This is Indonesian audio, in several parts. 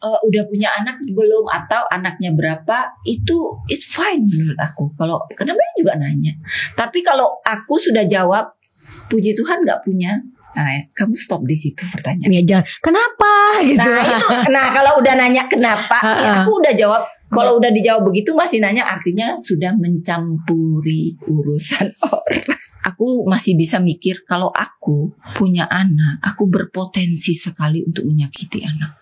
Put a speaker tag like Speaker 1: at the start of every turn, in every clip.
Speaker 1: udah punya anak belum atau anaknya berapa, itu it's fine menurut aku. Kalau kenapa juga nanya. Tapi kalau aku sudah jawab, puji Tuhan nggak punya. Nah, kamu stop di situ pertanyaan.
Speaker 2: Ya jangan kenapa gitu.
Speaker 1: Nah kalau udah nanya kenapa, ya aku udah jawab. Kalau udah dijawab begitu masih nanya, artinya sudah mencampuri urusan orang. Aku masih bisa mikir kalau aku punya anak, aku berpotensi sekali untuk menyakiti anak.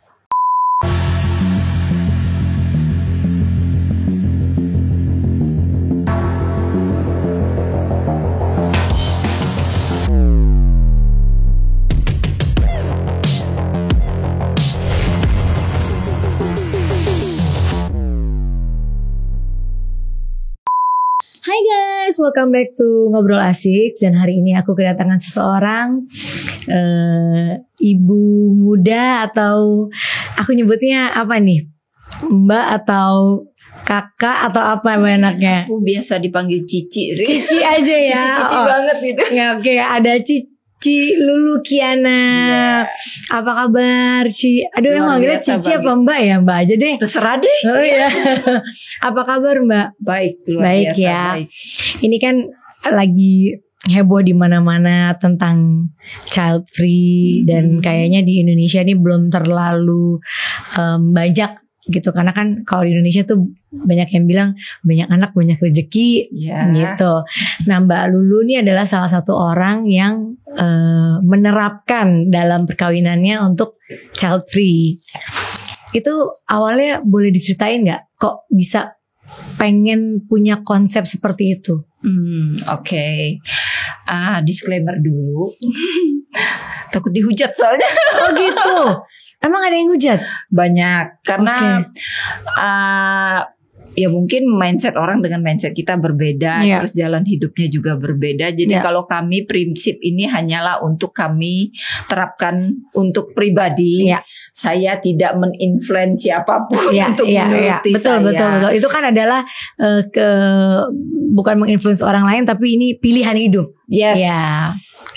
Speaker 2: Hai guys, welcome back to Ngobrol Asik. Dan hari ini aku kedatangan seseorang ibu muda, atau aku nyebutnya apa nih, mbak atau kakak atau apa enaknya?
Speaker 1: Aku biasa dipanggil Cici sih.
Speaker 2: Cici aja ya.
Speaker 1: Cici banget gitu.
Speaker 2: Ya, oke, ada Cici Lulu Kiana. Apa kabar Ci? Aduh, yang manggilnya Cici apa Mbak ya? Mbak aja deh.
Speaker 1: Terserah deh.
Speaker 2: Oh iya. Apa kabar Mbak?
Speaker 1: Baik, luar
Speaker 2: Baik
Speaker 1: biasa.
Speaker 2: Ya.
Speaker 1: Baik.
Speaker 2: Ini kan lagi heboh di mana-mana tentang child free, dan kayaknya di Indonesia ini belum terlalu banyak gitu, karena kan kalau di Indonesia tuh banyak yang bilang banyak anak banyak rezeki gitu. Nah, Mbak Lulu ini adalah salah satu orang yang menerapkan dalam perkawinannya untuk child free. Itu awalnya boleh diceritain nggak? Kok bisa pengen punya konsep seperti itu?
Speaker 1: Oke. Disclaimer dulu. Takut dihujat soalnya.
Speaker 2: Oh gitu. Emang ada yang hujat?
Speaker 1: Banyak. Karena ya mungkin mindset orang dengan mindset kita berbeda, terus jalan hidupnya juga berbeda. Jadi kalau kami, prinsip ini hanyalah untuk kami terapkan untuk pribadi. Saya tidak meninfluence siapapun untuk menuruti saya. Betul.
Speaker 2: Itu kan adalah bukan menginfluence orang lain, tapi ini pilihan hidup.
Speaker 1: Yes.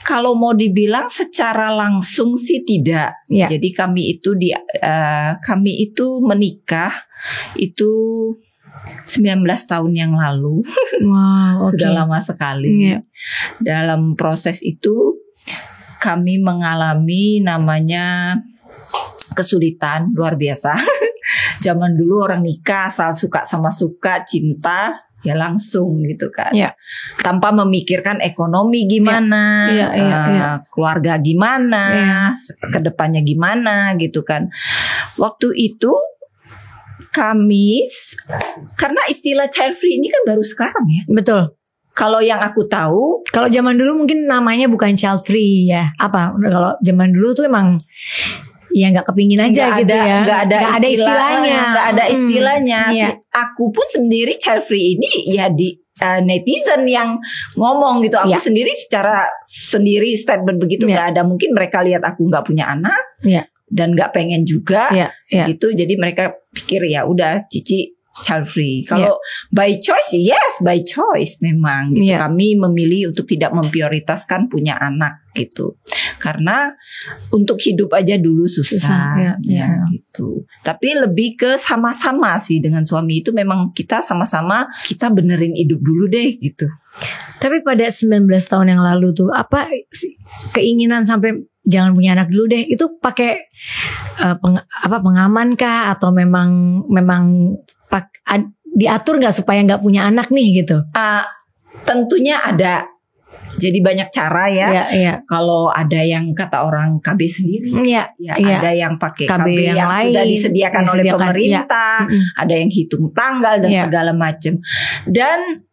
Speaker 1: Kalau mau dibilang secara langsung sih tidak. Jadi kami itu menikah itu 19 tahun yang lalu.
Speaker 2: Wow,
Speaker 1: sudah lama sekali. Dalam proses itu kami mengalami namanya kesulitan luar biasa. Zaman dulu orang nikah asal suka sama suka, cinta ya langsung gitu kan, tanpa memikirkan ekonomi gimana, keluarga gimana, kedepannya gimana gitu kan. Waktu itu kami, karena istilah child free ini kan baru sekarang ya.
Speaker 2: Betul. Kalau yang aku tahu, kalau zaman dulu mungkin namanya bukan child free ya. Apa? Kalau zaman dulu tuh emang ya nggak kepingin aja gitu ya. Nggak ada istilahnya. Nggak ada istilahnya. Aku pun sendiri child free ini ya di netizen yang ngomong gitu. Aku sendiri secara sendiri statement begitu nggak ada. Mungkin mereka lihat aku nggak punya anak. Dan nggak pengen juga gitu, jadi mereka pikir ya udah Cici child free. Kalau by choice, yes by choice memang gitu. Kami memilih untuk tidak memprioritaskan punya anak gitu, karena untuk hidup aja dulu susah. Gitu. Tapi lebih ke sama-sama sih dengan suami itu, memang kita sama-sama kita benerin hidup dulu deh gitu. Tapi pada 19 tahun yang lalu tuh apa keinginan sampai jangan punya anak dulu deh, itu pakai pengaman kah, atau memang diatur nggak supaya nggak punya anak nih gitu?
Speaker 1: Tentunya ada. Jadi banyak cara ya. Kalau ada yang kata orang KB sendiri, ada yang pakai KB yang lain, sudah disediakan oleh pemerintah, ada yang hitung tanggal dan segala macam. Dan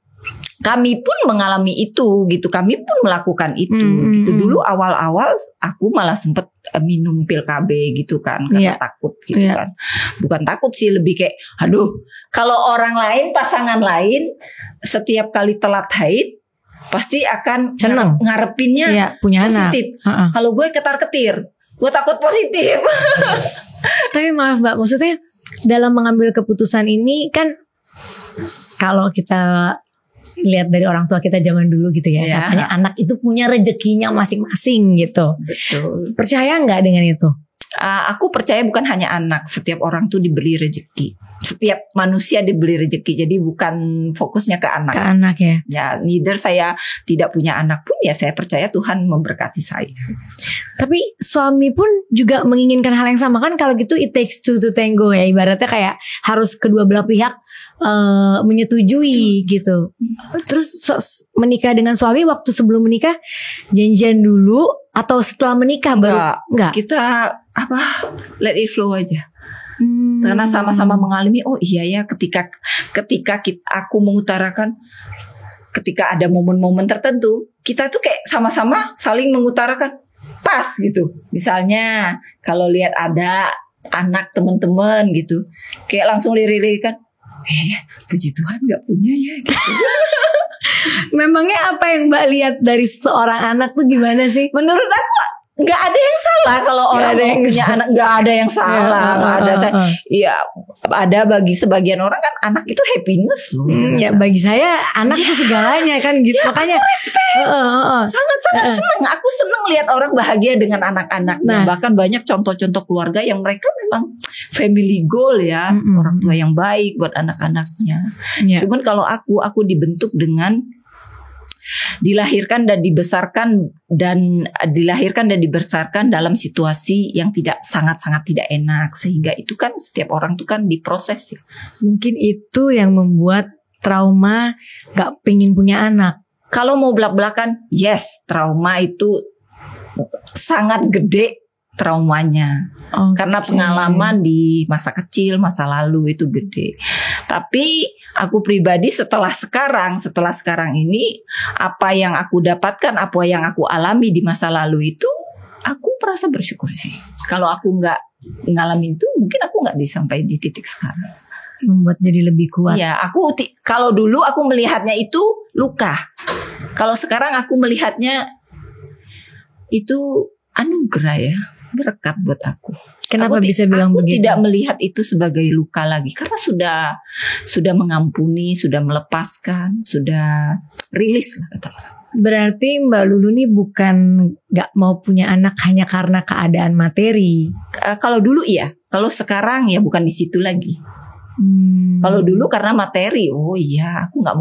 Speaker 1: kami pun mengalami itu gitu, kami pun melakukan itu gitu. Dulu awal-awal aku malah sempet minum pil KB gitu kan, karena takut gitu kan. Bukan takut sih, lebih kayak aduh, kalau orang lain, pasangan lain setiap kali telat haid pasti akan ngarepinnya punya positif. Kalau gue ketar-ketir, gue takut positif.
Speaker 2: Tapi maaf Mbak, maksudnya dalam mengambil keputusan ini kan, kalau kita lihat dari orang tua kita zaman dulu gitu ya, katanya anak itu punya rezekinya masing-masing gitu.
Speaker 1: Betul.
Speaker 2: Percaya nggak dengan itu?
Speaker 1: Aku percaya bukan hanya anak, setiap orang tuh diberi rezeki. Setiap manusia diberi rezeki. Jadi bukan fokusnya ke anak.
Speaker 2: Ke anak ya.
Speaker 1: Ya, neither saya tidak punya anak pun ya saya percaya Tuhan memberkati saya.
Speaker 2: Tapi suami pun juga menginginkan hal yang sama kan, kalau gitu it takes two to tango ya, ibaratnya kayak harus kedua belah pihak menyetujui gitu. Terus menikah dengan suami, waktu sebelum menikah janjian dulu atau setelah menikah baru?
Speaker 1: Enggak. Kita let it flow aja. Karena sama-sama mengalami, oh iya ya, ketika aku mengutarakan, ketika ada momen-momen tertentu, kita tuh kayak sama-sama saling mengutarakan pas gitu. Misalnya kalau lihat ada anak teman-teman gitu, kayak langsung lirik-lirikan, puji Tuhan gak punya ya gitu.
Speaker 2: Memangnya apa yang Mbak lihat dari seorang anak tuh gimana sih?
Speaker 1: Menurut aku nggak ada yang salah kalau orang punya anak, nggak ada yang salah, nggak ada. Iya, ada bagi sebagian orang kan anak itu happiness loh.
Speaker 2: Ya bagi saya anak itu segalanya kan gitu.
Speaker 1: Ya,
Speaker 2: makanya
Speaker 1: sangat seneng. Aku seneng lihat orang bahagia dengan anak-anaknya. Bahkan banyak contoh-contoh keluarga yang mereka memang family goal ya, orang tua yang baik buat anak-anaknya. Cuman kalau aku dibentuk dengan dilahirkan dan dibesarkan dalam situasi yang sangat-sangat tidak enak, sehingga itu kan setiap orang tuh kan diproses ya.
Speaker 2: Mungkin itu yang membuat trauma gak pengen punya anak.
Speaker 1: Kalau mau belak-belakan, yes, trauma itu sangat gede traumanya. Karena pengalaman di masa kecil, masa lalu itu gede. Tapi aku pribadi setelah sekarang ini, apa yang aku dapatkan, apa yang aku alami di masa lalu itu, aku merasa bersyukur sih. Kalau aku nggak ngalamin itu, mungkin aku nggak sampai di titik sekarang.
Speaker 2: Membuat jadi lebih kuat.
Speaker 1: Ya, kalau dulu aku melihatnya itu luka. Kalau sekarang aku melihatnya itu anugerah ya, berkat buat aku.
Speaker 2: Kenapa bisa bilang begitu?
Speaker 1: Aku tidak melihat itu sebagai luka lagi, karena sudah mengampuni, sudah melepaskan, sudah rilis lah kata orang.
Speaker 2: Berarti Mbak Lulu nih bukan gak mau punya anak hanya karena keadaan materi.
Speaker 1: Kalau dulu iya, kalau sekarang ya bukan di situ lagi. Kalau dulu karena materi, oh iya, aku nggak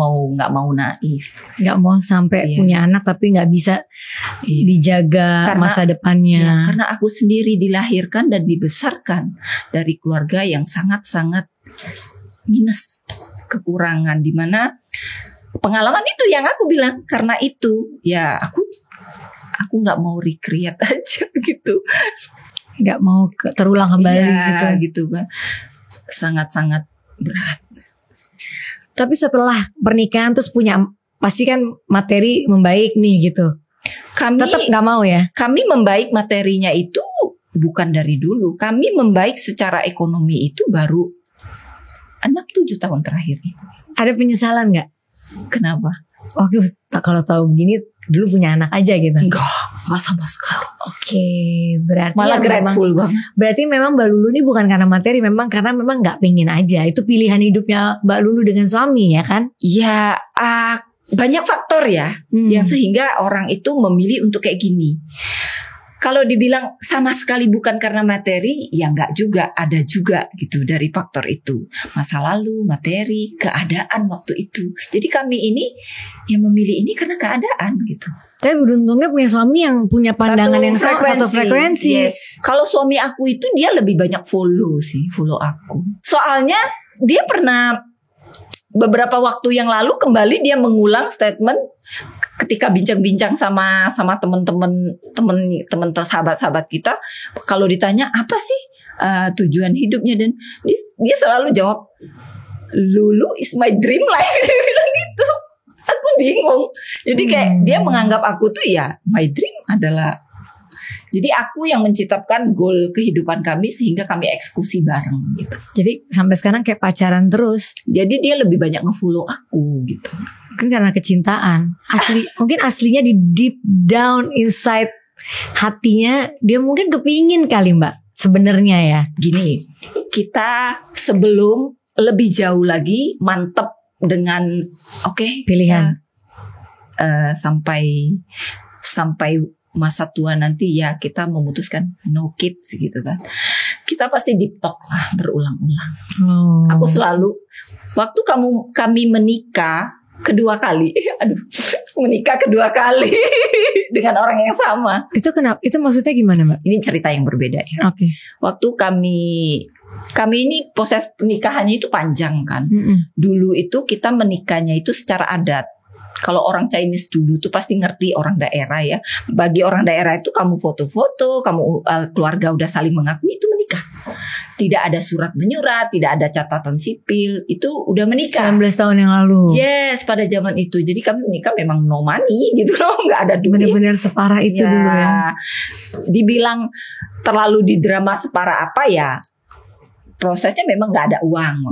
Speaker 1: mau naif,
Speaker 2: nggak mau sampai punya anak tapi nggak bisa dijaga karena, masa depannya.
Speaker 1: Ya, karena aku sendiri dilahirkan dan dibesarkan dari keluarga yang sangat-sangat minus, kekurangan, di mana pengalaman itu yang aku bilang, karena itu ya aku nggak mau recreate aja gitu,
Speaker 2: nggak mau terulang kembali
Speaker 1: gitu kan. Sangat-sangat berat.
Speaker 2: Tapi setelah pernikahan terus punya, pasti kan materi membaik nih gitu. Kami tetap nggak mau ya.
Speaker 1: Kami membaik materinya itu bukan dari dulu. Kami membaik secara ekonomi itu baru 6-7 tahun terakhir ini.
Speaker 2: Ada penyesalan nggak?
Speaker 1: Kenapa?
Speaker 2: Waduh, kalau tahu begini dulu punya anak aja gitu.
Speaker 1: Enggak sama sekali.
Speaker 2: Oke, berarti
Speaker 1: malah grateful banget.
Speaker 2: Berarti memang Mbak Lulu ini bukan karena materi, memang karena memang nggak pengen aja. Itu pilihan hidupnya Mbak Lulu dengan suami ya kan?
Speaker 1: Ya, banyak faktor ya, yang sehingga orang itu memilih untuk kayak gini. Kalau dibilang sama sekali bukan karena materi, ya enggak juga, ada juga gitu dari faktor itu. Masa lalu, materi, keadaan waktu itu. Jadi kami ini yang memilih ini karena keadaan gitu.
Speaker 2: Tapi beruntungnya punya suami yang punya pandangan yang satu frekuensi.
Speaker 1: Yes. Kalau suami aku itu dia lebih banyak follow aku. Soalnya dia pernah beberapa waktu yang lalu kembali dia mengulang statement ketika bincang-bincang sama teman-teman sahabat-sahabat kita, kalau ditanya apa sih tujuan hidupnya, dan dia selalu jawab, Lulu is my dream life. Dia bilang gitu. Aku bingung. Jadi kayak dia menganggap aku tuh ya my dream adalah, jadi aku yang menciptakan goal kehidupan kami sehingga kami eksekusi bareng gitu.
Speaker 2: Jadi sampai sekarang kayak pacaran terus.
Speaker 1: Jadi dia lebih banyak nge-follow aku gitu.
Speaker 2: Mungkin karena kecintaan. Mungkin aslinya di deep down inside hatinya dia mungkin kepingin kali Mbak sebenarnya ya.
Speaker 1: Gini, kita sebelum lebih jauh lagi mantep dengan pilihan. Sampai masa tua nanti ya kita memutuskan no kids gitu kan, kita pasti deep talk lah berulang-ulang. Aku selalu waktu kami menikah kedua kali, menikah kedua kali dengan orang yang sama.
Speaker 2: Itu kenapa? Itu maksudnya gimana, Mbak?
Speaker 1: Ini cerita yang berbeda ya.
Speaker 2: Oke.
Speaker 1: Waktu kami ini proses pernikahannya itu panjang kan. Dulu itu kita menikahnya itu secara adat. Kalau orang Chinese dulu tuh pasti ngerti orang daerah ya. Bagi orang daerah itu kamu foto-foto, kamu keluarga udah saling mengakui itu menikah. Tidak ada surat menyurat, tidak ada catatan sipil, itu udah menikah.
Speaker 2: 19 tahun yang lalu.
Speaker 1: Yes, pada zaman itu. Jadi kami menikah memang no money gitu loh, nggak ada duit.
Speaker 2: Benar-benar separah itu dulu ya.
Speaker 1: Dibilang terlalu di drama separah apa ya? Prosesnya memang nggak ada uang.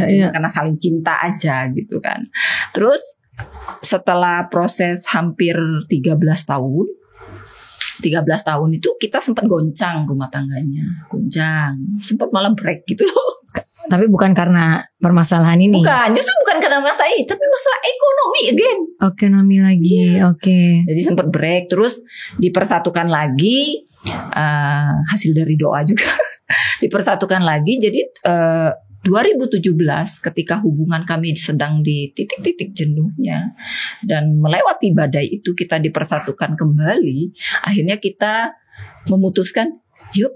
Speaker 1: Cuma karena saling cinta aja gitu kan. Terus setelah proses hampir 13 tahun itu kita sempat goncang rumah tangganya. Sempat malah break gitu loh.
Speaker 2: Tapi bukan karena permasalahan ini.
Speaker 1: Bukan, justru bukan karena masalah ini, tapi masalah ekonomi again.
Speaker 2: Ekonomi lagi, oke.
Speaker 1: Jadi sempat break, terus dipersatukan lagi, hasil dari doa juga. Dipersatukan lagi, jadi 2017 ketika hubungan kami sedang di titik-titik jenuhnya dan melewati badai itu, kita dipersatukan kembali. Akhirnya kita memutuskan, yuk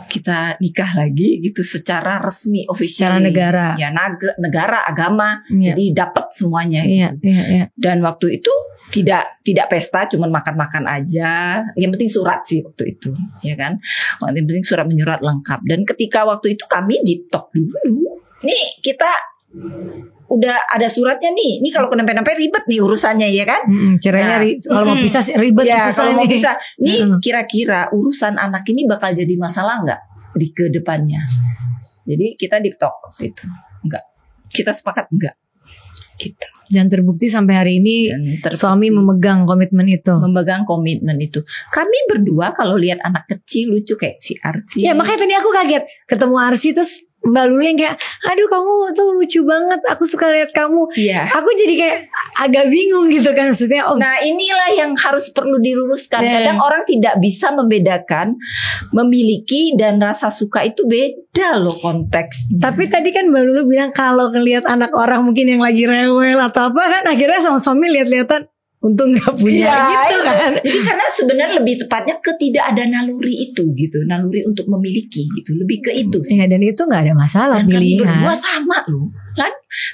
Speaker 1: kita nikah lagi gitu secara resmi, official.
Speaker 2: Secara negara.
Speaker 1: Ya negara, agama. Jadi dapat semuanya. Dan waktu itu tidak pesta, cuman makan-makan aja. Yang penting surat sih waktu itu, ya kan. Yang penting surat menyurat lengkap. Dan ketika waktu itu kami deep talk dulu. Nih kita udah ada suratnya nih. Ini kalau kenapa-napa ribet nih urusannya ya kan.
Speaker 2: Caranya kalau mau pisah ribet.
Speaker 1: Ya kalau mau pisah. Nih kira-kira urusan anak ini bakal jadi masalah nggak di kedepannya. Jadi kita deep talk waktu itu. Enggak. Kita sepakat enggak. Gitu.
Speaker 2: Dan terbukti sampai hari ini suami memegang komitmen itu.
Speaker 1: Kami berdua kalau lihat anak kecil lucu kayak si Arsi.
Speaker 2: Ya makanya tadi aku kaget ketemu Arsi terus Mbak Lulu yang kayak, aduh kamu tuh lucu banget, aku suka lihat kamu.
Speaker 1: Iya.
Speaker 2: Aku jadi kayak agak bingung gitu kan maksudnya.
Speaker 1: Nah inilah yang harus perlu diluruskan. Kadang orang tidak bisa membedakan memiliki dan rasa suka itu beda loh konteksnya.
Speaker 2: Tapi tadi kan Mbak Lulu bilang kalau ngelihat anak orang mungkin yang lagi rewel atau apa kan akhirnya sama suami lihat-lihatan. Untung gak punya gitu kan.
Speaker 1: Jadi karena sebenarnya lebih tepatnya tidak ada naluri itu gitu. Naluri untuk memiliki gitu. Lebih ke itu sih.
Speaker 2: Ya, dan itu gak ada masalah
Speaker 1: dan
Speaker 2: pilihan.
Speaker 1: Dan berdua sama loh.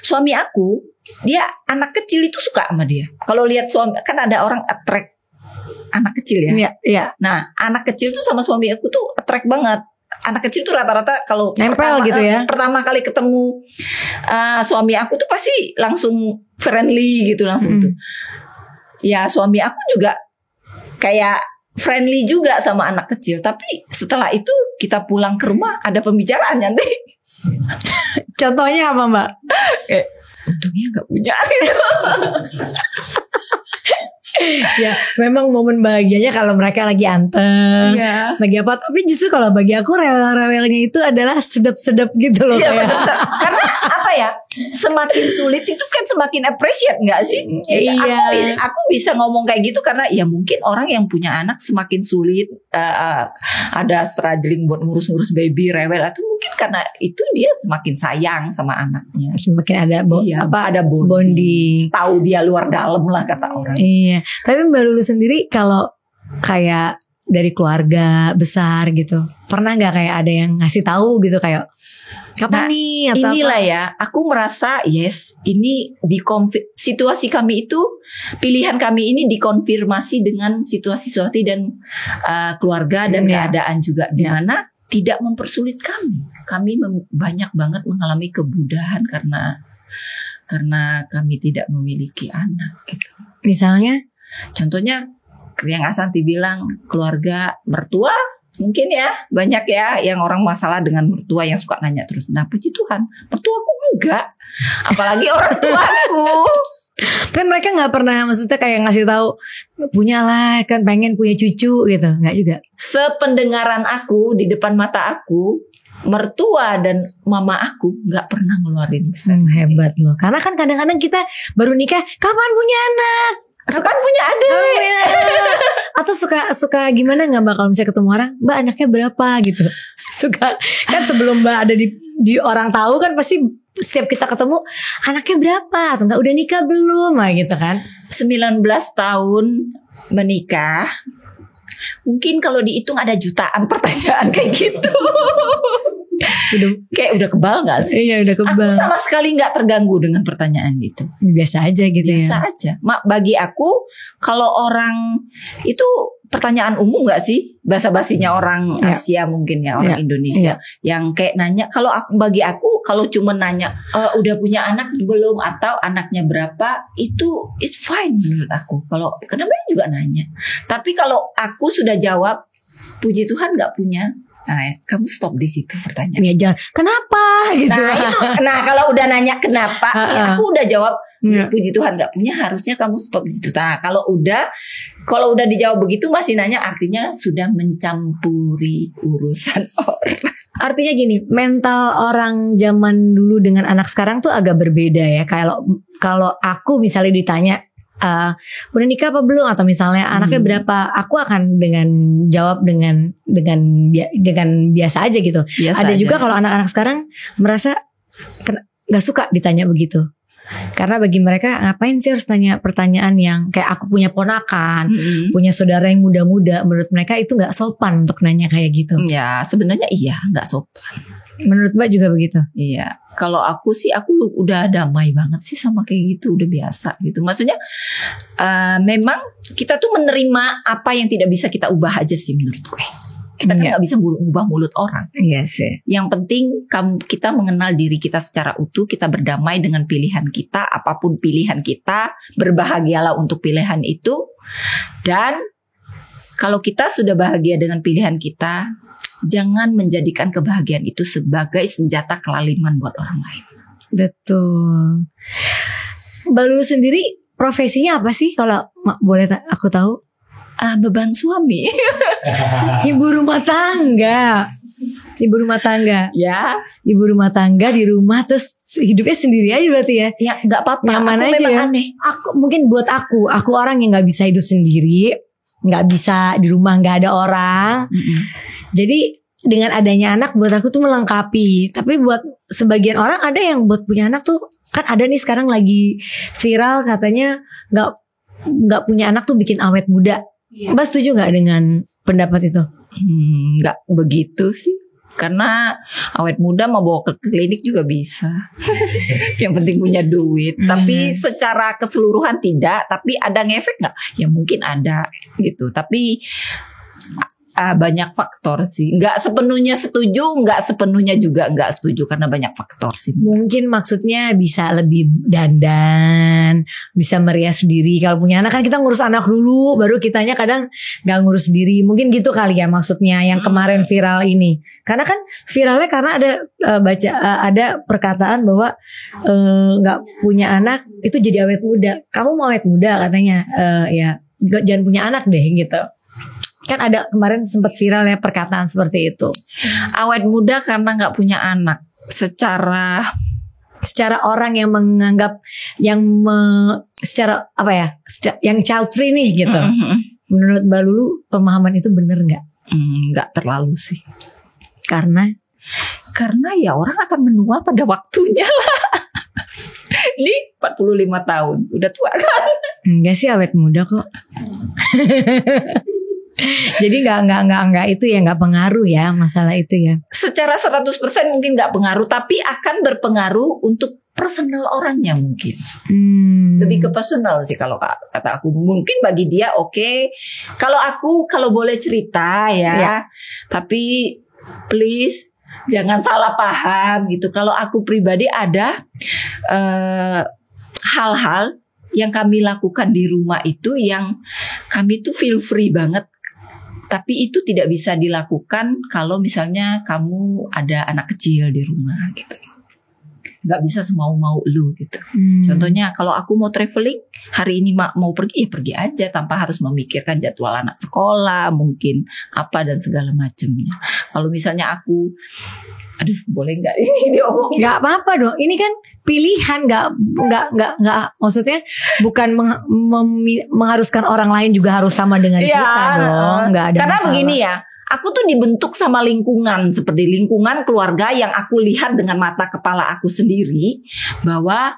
Speaker 1: Suami aku, dia anak kecil itu suka sama dia. Kalau lihat suami, kan ada orang attract anak kecil ya.
Speaker 2: Iya.
Speaker 1: Nah anak kecil tuh sama suami aku tuh attract banget. Anak kecil tuh rata-rata kalau
Speaker 2: nempel gitu ya.
Speaker 1: Pertama kali ketemu suami aku tuh pasti langsung friendly gitu langsung tuh. Ya suami aku juga kayak friendly juga sama anak kecil. Tapi setelah itu kita pulang ke rumah ada pembicaraan nanti.
Speaker 2: Contohnya apa Mbak?
Speaker 1: Untungnya gak punya gitu.
Speaker 2: Ya memang momen bahagianya kalau mereka lagi anteng, lagi apa. Tapi justru kalau bagi aku rewel-rewelnya itu adalah sedap-sedap gitu loh.
Speaker 1: Karena apa ya, semakin sulit itu kan semakin appreciate gak sih? Aku bisa ngomong kayak gitu karena ya mungkin orang yang punya anak semakin sulit, ada struggling buat ngurus-ngurus baby, rewel, atau mungkin karena itu dia semakin sayang sama anaknya.
Speaker 2: Semakin ada
Speaker 1: ada bonding. Tahu dia luar dalam lah kata orang.
Speaker 2: Iya. Tapi Mbak Lulu sendiri kalau kayak dari keluarga besar gitu, pernah nggak kayak ada yang ngasih tahu gitu kayak kapan nih atau
Speaker 1: inilah
Speaker 2: apa?
Speaker 1: Ya aku merasa ini situasi kami itu, pilihan kami ini dikonfirmasi dengan situasi dan keluarga dan keadaan juga di mana tidak mempersulit kami banyak banget mengalami kemudahan karena kami tidak memiliki anak gitu.
Speaker 2: Misalnya
Speaker 1: contohnya yang Asanti bilang, keluarga mertua mungkin ya banyak ya yang orang masalah dengan mertua yang suka nanya terus. Nah puji Tuhan mertuaku enggak, apalagi orang tuaku.
Speaker 2: Kan mereka nggak pernah maksudnya kayak ngasih tahu punya lah kan pengen punya cucu gitu, nggak juga.
Speaker 1: Sependengaran aku di depan mata aku, mertua dan mama aku nggak pernah ngeluarin statement.
Speaker 2: Hebat loh. Karena kan kadang-kadang kita baru nikah, kapan punya anak?
Speaker 1: suka punya adik.
Speaker 2: Atau suka gimana nggak Mbak kalau misalnya ketemu orang, Mbak anaknya berapa gitu. Suka kan sebelum Mbak ada di orang tahu kan pasti setiap kita ketemu anaknya berapa atau enggak udah nikah belum gitu kan.
Speaker 1: 19 tahun menikah. Mungkin kalau dihitung ada jutaan pertanyaan kayak gitu. Udah kebal gak sih?
Speaker 2: Iya udah kebal.
Speaker 1: Aku sama sekali gak terganggu dengan pertanyaan gitu.
Speaker 2: Biasa aja gitu.
Speaker 1: Biasa aja. Bagi aku kalau orang itu pertanyaan umum gak sih? Basa-basinya orang Asia mungkin ya, orang Indonesia yang kayak nanya. Kalau bagi aku kalau cuma nanya udah punya anak belum atau anaknya berapa, itu it's fine menurut aku. Kalau kenapa juga nanya. Tapi kalau aku sudah jawab puji Tuhan gak punya, nah, kamu stop di situ pertanyaan.
Speaker 2: Ya jangan kenapa gitu.
Speaker 1: Nah kalau udah nanya kenapa, ya aku udah jawab puji Tuhan nggak punya, harusnya kamu stop di situ. Nah kalau udah dijawab begitu masih nanya, artinya sudah mencampuri urusan orang.
Speaker 2: Artinya gini, mental orang zaman dulu dengan anak sekarang tuh agak berbeda ya. Kalau aku misalnya ditanya udah nikah apa belum atau misalnya anaknya berapa, aku akan jawab dengan biasa aja gitu. Ada juga kalau anak-anak sekarang merasa nggak suka ditanya begitu, karena bagi mereka ngapain sih harus tanya pertanyaan yang kayak aku punya ponakan, punya saudara yang muda-muda, menurut mereka itu nggak sopan untuk nanya kayak gitu.
Speaker 1: Ya sebenarnya iya nggak sopan.
Speaker 2: Menurut Mbak juga begitu?
Speaker 1: Iya. Kalau aku sih aku udah damai banget sih sama kayak gitu, udah biasa gitu. Maksudnya memang kita tuh menerima apa yang tidak bisa kita ubah aja sih menurut gue. Kita kan gak bisa ubah mulut orang.
Speaker 2: Iya sih.
Speaker 1: Yang penting kita mengenal diri kita secara utuh, kita berdamai dengan pilihan kita, apapun pilihan kita, berbahagialah untuk pilihan itu. Dan kalau kita sudah bahagia dengan pilihan kita, jangan menjadikan kebahagiaan itu sebagai senjata kelaliman buat orang lain.
Speaker 2: Betul. Mbak Lulu sendiri profesinya apa sih kalau boleh aku tahu?
Speaker 1: Beban suami.
Speaker 2: Ibu rumah tangga. Ibu rumah tangga.
Speaker 1: Ya.
Speaker 2: Ibu rumah tangga di rumah terus hidupnya sendiri aja berarti ya.
Speaker 1: Ya gak apa-apa.
Speaker 2: Nyaman
Speaker 1: aku
Speaker 2: aja ya.
Speaker 1: Aneh.
Speaker 2: Mungkin buat aku orang yang gak bisa hidup sendiri, gak bisa di rumah gak ada orang. Jadi dengan adanya anak buat aku tuh melengkapi. Tapi buat sebagian orang ada yang buat punya anak tuh, kan ada nih sekarang lagi viral katanya gak punya anak tuh bikin awet muda. Mbak setuju gak dengan pendapat itu?
Speaker 1: Gak begitu sih. Karena awet muda mau bawa ke klinik juga bisa. Yang penting punya duit. Tapi secara keseluruhan tidak. Tapi ada ngefek gak? Ya mungkin ada gitu. Tapi banyak faktor sih. Gak sepenuhnya setuju, gak sepenuhnya juga gak setuju, karena banyak faktor sih.
Speaker 2: Mungkin maksudnya bisa lebih dandan, bisa merias diri. Kalau punya anak kan kita ngurus anak dulu, baru kitanya kadang gak ngurus diri. Mungkin gitu kali ya maksudnya yang kemarin viral ini. Karena kan viralnya karena ada perkataan bahwa gak punya anak itu jadi awet muda. Kamu mau awet muda katanya, ya jangan punya anak deh gitu. Kan ada kemarin sempat viral ya perkataan seperti itu.
Speaker 1: Awet muda karena gak punya anak. Secara orang yang menganggap secara apa ya, yang child free nih gitu. Menurut Mbak Lulu pemahaman itu benar gak?
Speaker 2: Gak
Speaker 1: terlalu sih.
Speaker 2: Karena
Speaker 1: ya orang akan menua pada waktunya lah. Ini 45 tahun, udah tua kan?
Speaker 2: Enggak sih, awet muda kok. Jadi nggak itu ya, nggak pengaruh ya masalah itu ya.
Speaker 1: Secara 100% mungkin nggak pengaruh, tapi akan berpengaruh untuk personal orangnya mungkin. Lebih ke personal sih kalau kata aku. Mungkin bagi dia oke. Kalau boleh cerita ya. Tapi please jangan salah paham gitu. Kalau aku pribadi ada hal-hal yang kami lakukan di rumah itu yang kami tuh feel free banget. Tapi itu tidak bisa dilakukan kalau misalnya kamu ada anak kecil di rumah gitu. nggak bisa semau-mau lu gitu. Contohnya kalau aku mau traveling hari ini mau pergi, ya pergi aja tanpa harus memikirkan jadwal anak sekolah, mungkin apa dan segala macamnya. Kalau misalnya aku, aduh boleh nggak ini diomongin?
Speaker 2: Nggak apa-apa dong. Ini kan pilihan, nggak. Maksudnya bukan mengharuskan orang lain juga harus sama dengan kita dong. Nggak ada
Speaker 1: karena
Speaker 2: masalah.
Speaker 1: Begini ya. Aku tuh dibentuk sama lingkungan, seperti lingkungan keluarga yang aku lihat dengan mata kepala aku sendiri bahwa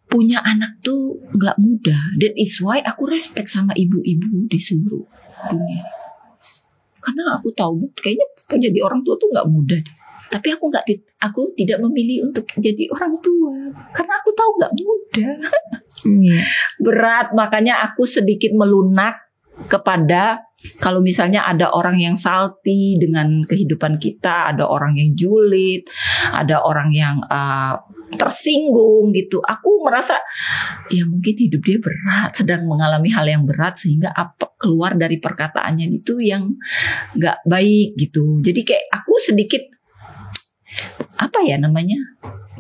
Speaker 1: punya anak tuh nggak mudah. That is why aku respect sama ibu-ibu di seluruh dunia. Karena aku tahu kayaknya jadi orang tua tuh nggak mudah. Tapi aku tidak memilih untuk jadi orang tua karena aku tahu nggak mudah. Berat, makanya aku sedikit melunak kepada kalau misalnya ada orang yang salty dengan kehidupan kita, ada orang yang julid, ada orang yang tersinggung gitu. Aku merasa ya mungkin hidup dia berat, sedang mengalami hal yang berat sehingga apa keluar dari perkataannya itu yang nggak baik gitu. Jadi kayak aku sedikit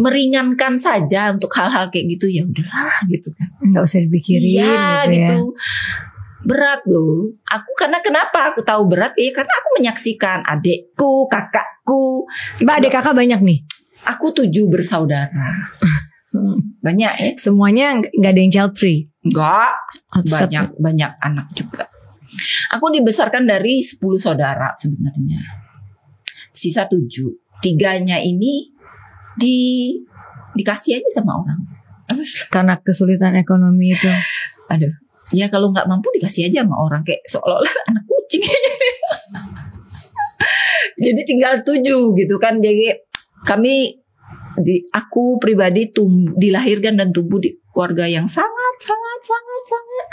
Speaker 1: meringankan saja untuk hal-hal kayak gitu, ya udahlah gitu kan.
Speaker 2: Nggak usah dipikirin
Speaker 1: gitu. Berat loh. Aku karena kenapa aku tahu berat? Karena aku menyaksikan adekku, kakakku.
Speaker 2: Mbak, adik kakak banyak nih?
Speaker 1: Aku 7 bersaudara. Banyak ya?
Speaker 2: Semuanya nggak ada yang child free?
Speaker 1: Enggak. Banyak anak juga. Aku dibesarkan dari 10 saudara sebenarnya. Sisa 7. 3-nya ini dikasih aja sama orang.
Speaker 2: Karena kesulitan ekonomi itu.
Speaker 1: Aduh. Ya kalau nggak mampu dikasih aja sama orang, kayak seolah-olah anak kucing. Jadi tinggal 7 gitu kan. Jadi aku pribadi dilahirkan dan tumbuh di keluarga yang sangat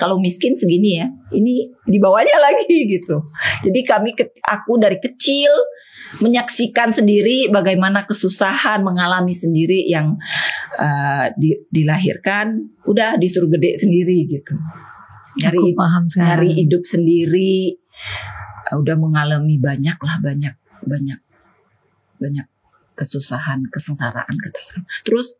Speaker 1: kalau miskin segini ya, ini di bawahnya lagi gitu. Jadi aku dari kecil menyaksikan sendiri bagaimana kesusahan mengalami sendiri yang dilahirkan udah disuruh gede sendiri gitu. Nyari hidup sendiri, udah mengalami banyak kesusahan, kesengsaraan gitu. Terus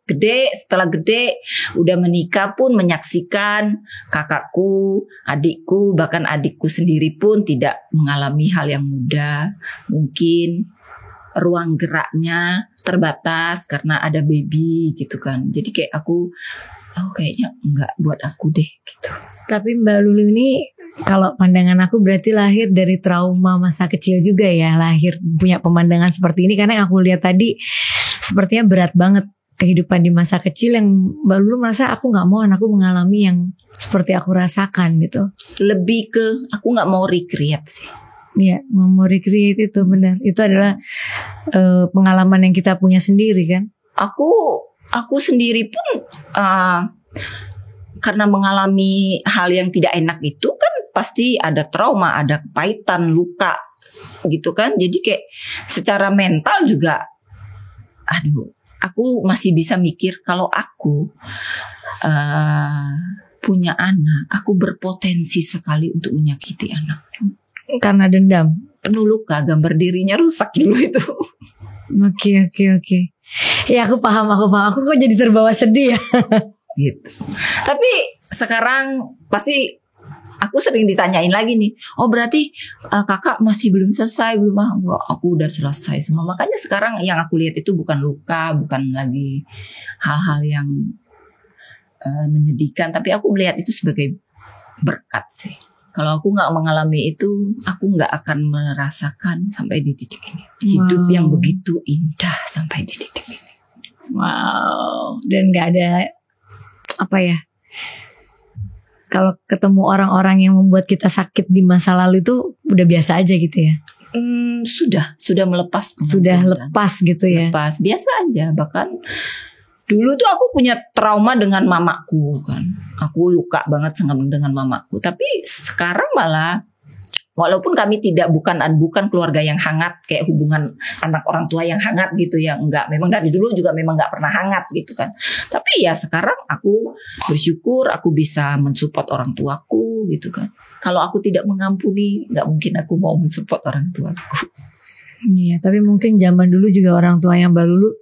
Speaker 1: setelah gede udah menikah pun menyaksikan kakakku, adikku, bahkan adikku sendiri pun tidak mengalami hal yang mudah. Mungkin ruang geraknya terbatas karena ada baby gitu kan. Jadi kayak aku kayaknya enggak buat aku deh gitu.
Speaker 2: Tapi Mbak Lulu ini kalau pandangan aku berarti lahir dari trauma masa kecil juga ya, lahir punya pemandangan seperti ini, karena yang aku lihat tadi sepertinya berat banget kehidupan di masa kecil yang Mbak Lulu merasa aku nggak mau anakku mengalami yang seperti aku rasakan gitu.
Speaker 1: Lebih ke aku nggak mau recreate sih.
Speaker 2: Iya, mau recreate itu benar. Itu adalah pengalaman yang kita punya sendiri kan.
Speaker 1: Aku sendiri pun karena mengalami hal yang tidak enak itu kan pasti ada trauma, ada kepahitan, luka gitu kan. Jadi kayak secara mental juga aku masih bisa mikir kalau aku punya anak, aku berpotensi sekali untuk menyakiti anak.
Speaker 2: Karena dendam,
Speaker 1: penuh luka, gambar dirinya rusak dulu itu.
Speaker 2: Oke. Ya aku paham. Aku kok jadi terbawa sedih ya.
Speaker 1: Gitu. Tapi sekarang pasti aku sering ditanyain lagi nih. Oh berarti kakak masih belum selesai belum? Enggak, aku udah selesai semua. Makanya sekarang yang aku lihat itu bukan luka, bukan lagi hal-hal yang menyedihkan, tapi aku melihat itu sebagai berkat sih. Kalau aku nggak mengalami itu, aku nggak akan merasakan sampai di titik ini. Hidup yang begitu indah sampai di titik ini.
Speaker 2: Wow. Dan nggak ada kalau ketemu orang-orang yang membuat kita sakit di masa lalu itu udah biasa aja gitu ya?
Speaker 1: Sudah melepas.
Speaker 2: Sudah lepas gitu ya?
Speaker 1: Lepas, biasa aja. Bahkan dulu tuh aku punya trauma dengan mamaku kan. Aku luka banget dengan mamaku. Tapi sekarang malah walaupun kami bukan keluarga yang hangat kayak hubungan anak orang tua yang hangat gitu ya, enggak, memang dari dulu juga memang enggak pernah hangat gitu kan. Tapi ya sekarang aku bersyukur aku bisa mensupport orang tuaku gitu kan. Kalau aku tidak mengampuni, enggak mungkin aku mau mensupport orang tuaku.
Speaker 2: Iya, tapi mungkin zaman dulu juga orang tua yang dulu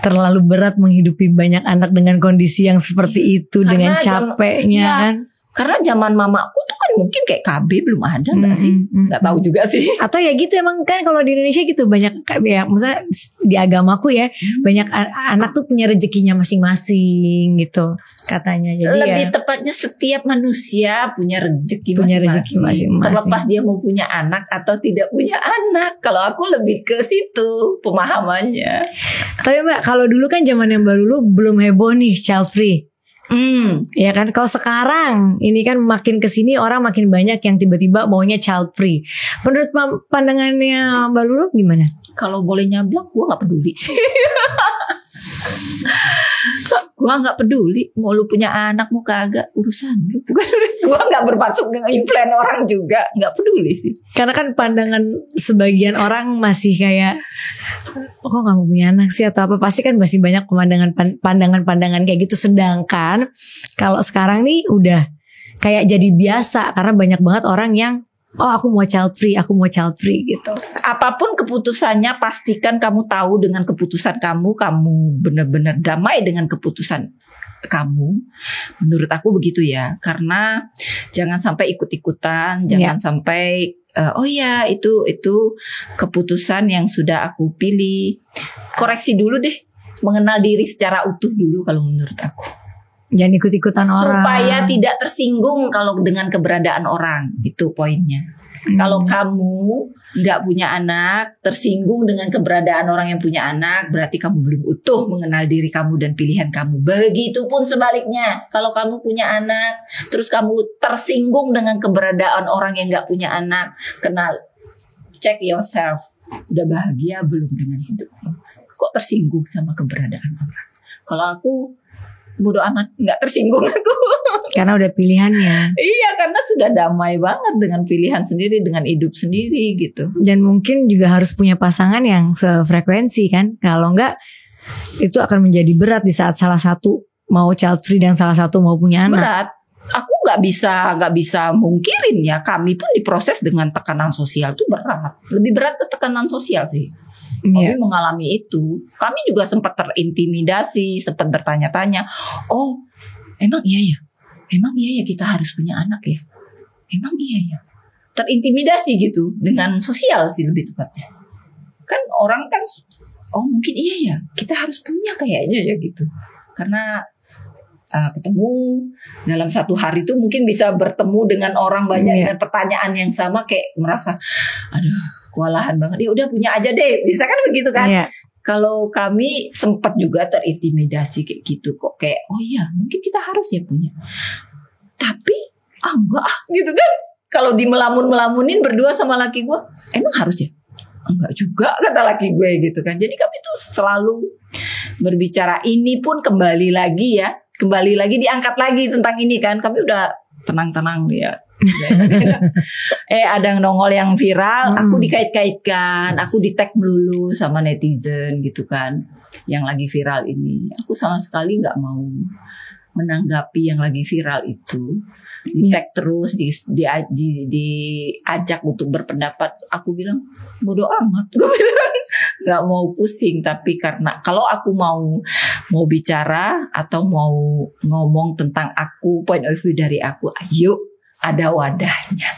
Speaker 2: terlalu berat menghidupi banyak anak dengan kondisi yang seperti itu, dengan capeknya kan.
Speaker 1: Karena zaman mamaku tuh kan mungkin kayak KB belum ada nggak sih? Nggak tahu juga sih.
Speaker 2: Atau ya gitu emang kan kalau di Indonesia gitu banyak ya, maksudnya di agamaku ya banyak anak tuh punya rezekinya masing-masing gitu katanya. Jadi
Speaker 1: lebih tepatnya setiap manusia punya rezeki masing-masing. Terlepas dia mau punya anak atau tidak punya anak. Kalau aku lebih ke situ pemahamannya.
Speaker 2: Tapi Mbak, kalau dulu kan zaman yang dulu belum heboh nih child free. Ya kan, kalau sekarang ini kan makin kesini orang makin banyak yang tiba-tiba maunya child free. Menurut pandangannya Mbak Lulu gimana?
Speaker 1: Kalau boleh nyablak, gue nggak peduli. Gue nggak peduli mau lu punya anak mau kagak, urusan lu. Gue nggak bermaksud nge-influence orang juga, nggak peduli sih.
Speaker 2: Karena kan pandangan sebagian orang masih kayak kok nggak mau punya anak sih atau apa, pasti kan masih banyak pandangan kayak gitu. Sedangkan kalau sekarang nih udah kayak jadi biasa karena banyak banget orang yang aku mau child free gitu.
Speaker 1: Apapun keputusannya pastikan kamu tahu dengan keputusan kamu benar-benar damai dengan keputusan kamu. Menurut aku begitu ya. Karena jangan sampai ikut-ikutan, jangan sampai itu keputusan yang sudah aku pilih. Koreksi dulu deh, mengenal diri secara utuh dulu kalau menurut aku.
Speaker 2: Jangan ikut-ikutan orang.
Speaker 1: Supaya tidak tersinggung kalau dengan keberadaan orang. Itu poinnya. Kalau kamu gak punya anak, tersinggung dengan keberadaan orang yang punya anak, berarti kamu belum utuh mengenal diri kamu dan pilihan kamu. Begitupun sebaliknya. Kalau kamu punya anak, terus kamu tersinggung dengan keberadaan orang yang gak punya anak, kenal, check yourself. Udah bahagia belum dengan hidupmu? Kok tersinggung sama keberadaan orang? Kalau aku bodo amat, nggak tersinggung aku.
Speaker 2: Karena udah pilihannya.
Speaker 1: Iya, karena sudah damai banget dengan pilihan sendiri, dengan hidup sendiri gitu.
Speaker 2: Dan mungkin juga harus punya pasangan yang sefrekuensi kan. Kalau enggak, itu akan menjadi berat di saat salah satu mau child free dan salah satu mau punya anak.
Speaker 1: Berat. Aku nggak bisa mungkirin ya. Kami pun diproses dengan tekanan sosial tuh berat. Lebih berat ke tekanan sosial sih. Kami mengalami itu. Kami juga sempat terintimidasi, sempat bertanya-tanya, oh emang iya ya kita harus punya anak ya, emang iya ya, terintimidasi gitu dengan sosial sih lebih tepatnya. Kan orang kan, oh mungkin iya ya kita harus punya kayaknya ya gitu, karena ketemu dalam satu hari itu mungkin bisa bertemu dengan orang banyak dengan pertanyaan yang sama, kayak merasa aduh kewalahan banget, ya udah punya aja deh, bisa kan begitu kan. Kalau kami sempat juga terintimidasi kayak gitu kok, kayak oh iya mungkin kita harus ya punya, tapi enggak gitu kan. Kalau di melamunin berdua sama laki gue, emang harus ya, enggak juga kata laki gue gitu kan. Jadi kami tuh selalu berbicara. Ini pun kembali lagi diangkat lagi tentang ini kan. Kami udah tenang-tenang ya. Ada nongol yang viral, aku dikait-kaitkan, aku di tag melulu sama netizen gitu kan, yang lagi viral ini. Aku sama sekali nggak mau menanggapi yang lagi viral itu. Di tag terus, diajak untuk berpendapat. Aku bilang bodoh amat, gue bilang nggak mau pusing. Tapi karena kalau aku mau bicara atau mau ngomong tentang aku, point of view dari aku, ayo ada wadahnya.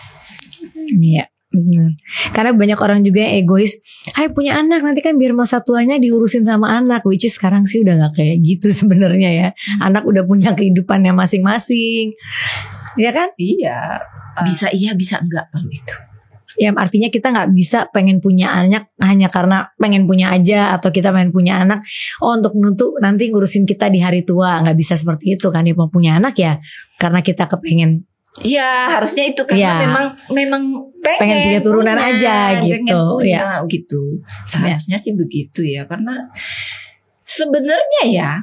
Speaker 2: Iya, benar. Karena banyak orang juga yang egois. Ayo punya anak, nanti kan biar masa tuanya diurusin sama anak. Which is sekarang sih udah gak kayak gitu sebenarnya ya. Anak udah punya kehidupannya masing-masing. Iya kan?
Speaker 1: Iya. Bisa iya, bisa enggak kalau itu.
Speaker 2: Ya artinya kita gak bisa pengen punya anak hanya karena pengen punya aja, atau kita pengen punya anak untuk menuntut nanti ngurusin kita di hari tua. Gak bisa seperti itu kan. Ya mau punya anak ya karena kita kepengen.
Speaker 1: Iya, harusnya itu karena memang
Speaker 2: pengen punya turunan aja gitu.
Speaker 1: Ya, gitu. Seharusnya sih begitu ya, karena sebenarnya ya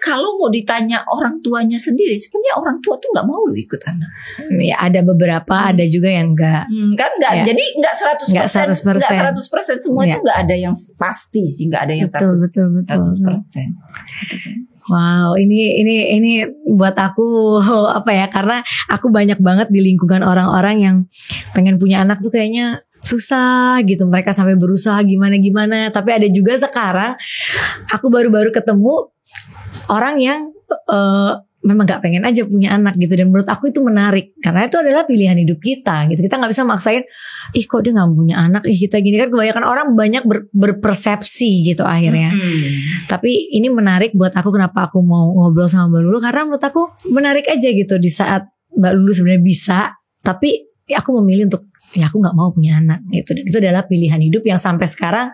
Speaker 1: kalau mau ditanya orang tuanya sendiri, sebenarnya orang tua tuh nggak mau ikut anak.
Speaker 2: Ya, ada beberapa, ada juga yang enggak.
Speaker 1: Kan enggak. Ya. Jadi enggak 100%.
Speaker 2: Enggak 100%.
Speaker 1: Semua itu enggak ada yang pasti sih, enggak ada yang
Speaker 2: betul.
Speaker 1: 100%.
Speaker 2: Wow, ini buat aku apa ya? Karena aku banyak banget di lingkungan orang-orang yang pengen punya anak tuh kayaknya susah gitu, mereka sampai berusaha gimana-gimana. Tapi ada juga sekarang aku baru-baru ketemu orang yang memang gak pengen aja punya anak gitu. Dan menurut aku itu menarik, karena itu adalah pilihan hidup kita gitu. Kita gak bisa maksain, ih kok dia gak punya anak, ih kita gini. Kan kebanyakan orang banyak berpersepsi gitu akhirnya. Tapi ini menarik buat aku, kenapa aku mau ngobrol sama Mbak Lulu, karena menurut aku menarik aja gitu. Di saat Mbak Lulu sebenarnya bisa, tapi aku memilih untuk ya aku gak mau punya anak gitu. Dan itu adalah pilihan hidup yang sampai sekarang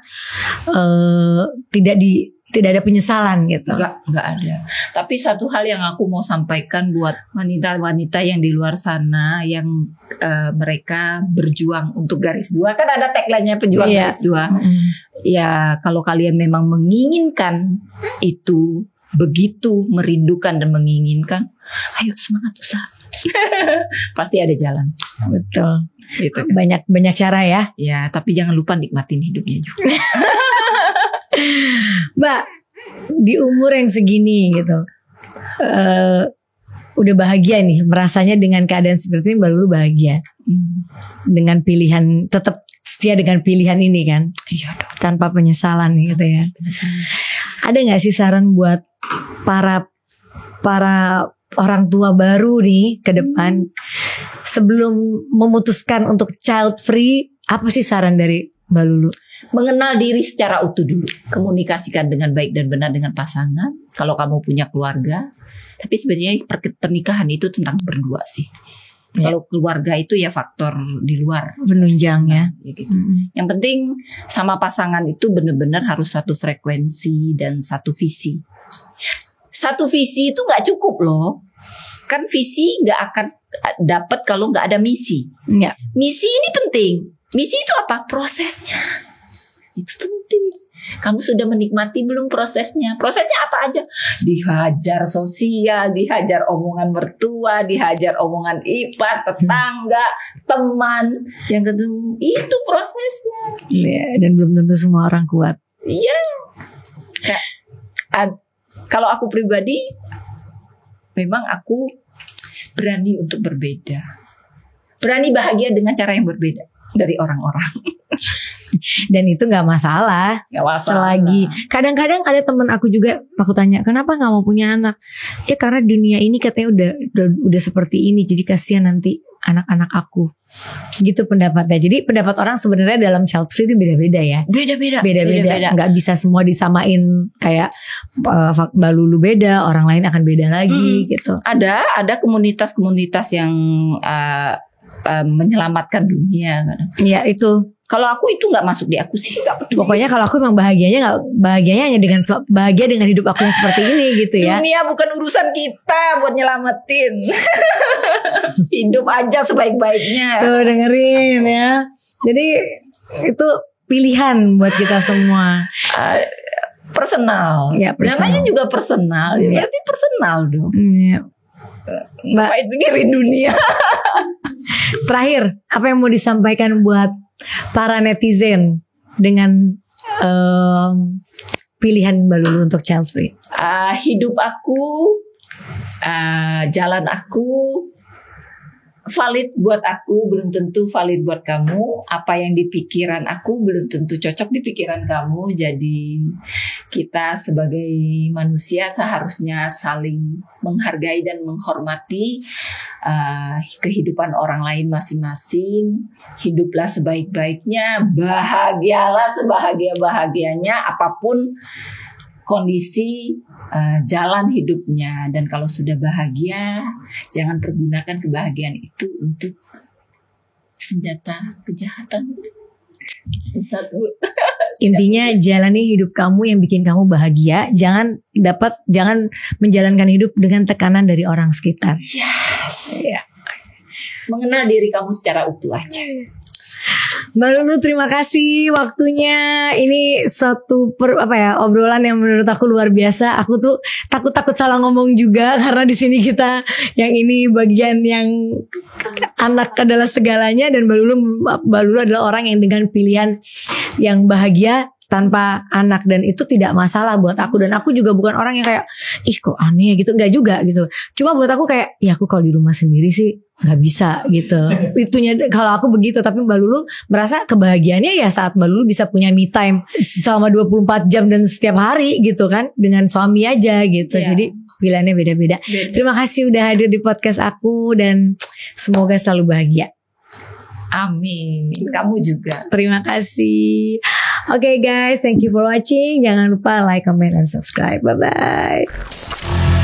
Speaker 2: tidak ada penyesalan gitu.
Speaker 1: Enggak ada. Tapi satu hal yang aku mau sampaikan buat wanita-wanita yang di luar sana, yang mereka berjuang untuk garis 2, kan ada tagline-nya pejuang garis 2. Ya kalau kalian memang menginginkan itu, begitu merindukan dan menginginkan, ayo semangat usaha. Pasti ada jalan.
Speaker 2: Betul. Gitu kan. Banyak cara ya.
Speaker 1: Ya, tapi jangan lupa nikmatin hidupnya juga.
Speaker 2: Mbak, di umur yang segini gitu, udah bahagia nih, merasanya dengan keadaan seperti ini Mbak Lulu bahagia. Dengan pilihan, tetap setia dengan pilihan ini kan.
Speaker 1: Iya dong.
Speaker 2: Tanpa penyesalan gitu ya. Ada gak sih saran buat para orang tua baru nih ke depan, sebelum memutuskan untuk child free, apa sih saran dari Mbak Lulu?
Speaker 1: Mengenal diri secara utuh dulu, komunikasikan dengan baik dan benar dengan pasangan. Kalau kamu punya keluarga, tapi sebenarnya pernikahan itu tentang berdua sih. Ya. Kalau keluarga itu ya faktor di luar
Speaker 2: penunjang ya.
Speaker 1: Gitu. Yang penting sama pasangan itu benar-benar harus satu frekuensi dan satu visi. Satu visi itu nggak cukup loh. Kan visi nggak akan dapat kalau nggak ada misi.
Speaker 2: Ya.
Speaker 1: Misi ini penting. Misi itu apa? Prosesnya. Itu penting. Kamu sudah menikmati belum prosesnya? Prosesnya apa aja? Dihajar sosial, dihajar omongan mertua, dihajar omongan ipar, tetangga, teman. Yang kedua, itu prosesnya.
Speaker 2: Ya, dan belum tentu semua orang kuat.
Speaker 1: Iya. Kalau aku pribadi, memang aku berani untuk berbeda. Berani bahagia dengan cara yang berbeda dari orang-orang.
Speaker 2: Dan itu gak masalah. Selagi kadang-kadang ada teman aku juga, aku tanya kenapa gak mau punya anak. Ya karena dunia ini katanya udah seperti ini, jadi kasihan nanti anak-anak aku. Gitu pendapatnya. Jadi pendapat orang sebenarnya dalam child free itu beda-beda ya. Beda-beda. Gak bisa semua disamain. Kayak Mbak Lulu beda, orang lain akan beda lagi gitu.
Speaker 1: Ada komunitas-komunitas yang menyelamatkan dunia.
Speaker 2: Iya itu.
Speaker 1: Kalau aku itu nggak masuk di aku sih, nggak peduli.
Speaker 2: Pokoknya kalau aku emang bahagianya hanya dengan bahagia dengan hidup aku yang seperti ini gitu ya.
Speaker 1: Dunia bukan urusan kita buat nyelamatin. Hidup aja sebaik-baiknya.
Speaker 2: Tuh dengerin ya. Jadi itu pilihan buat kita semua.
Speaker 1: Personal.
Speaker 2: Ya, personal.
Speaker 1: Namanya juga personal. Ya. Berarti personal dong.
Speaker 2: Ya.
Speaker 1: Ngapain pikirin dunia.
Speaker 2: Terakhir, apa yang mau disampaikan buat para netizen dengan pilihan Mbak Lulu untuk child free?
Speaker 1: Hidup aku, jalan aku valid buat aku, belum tentu valid buat kamu. Apa yang di pikiran aku belum tentu cocok di pikiran kamu. Jadi kita sebagai manusia seharusnya saling menghargai dan menghormati kehidupan orang lain masing-masing. Hiduplah sebaik-baiknya, bahagialah sebahagia-bahagianya apapun kondisi jalan hidupnya. Dan kalau sudah bahagia, jangan pergunakan kebahagiaan itu untuk senjata kejahatan. Satu.
Speaker 2: Intinya jalani hidup kamu yang bikin kamu bahagia. Jangan menjalankan hidup dengan tekanan dari orang sekitar.
Speaker 1: Yes. Ya. Mengenal diri kamu secara utuh aja.
Speaker 2: Mbak Lulu, terima kasih waktunya. Ini suatu obrolan yang menurut aku luar biasa. Aku tuh takut salah ngomong juga karena di sini kita yang ini bagian yang anak adalah segalanya, dan Mbak Lulu adalah orang yang dengan pilihan yang bahagia tanpa anak, dan itu tidak masalah buat aku. Dan aku juga bukan orang yang kayak ih kok aneh gitu, nggak juga gitu. Cuma buat aku kayak ya aku kalau di rumah sendiri sih nggak bisa gitu. Itunya kalau aku begitu. Tapi Mbak Lulu merasa kebahagiaannya ya saat Mbak Lulu bisa punya me time selama 24 jam dan setiap hari gitu kan, dengan suami aja gitu. Jadi pilihannya beda-beda. Terima kasih udah hadir di podcast aku dan semoga selalu bahagia.
Speaker 1: Amin. Kamu juga.
Speaker 2: Terima kasih. Oke guys, thank you for watching. Jangan lupa like, comment, and subscribe. Bye-bye.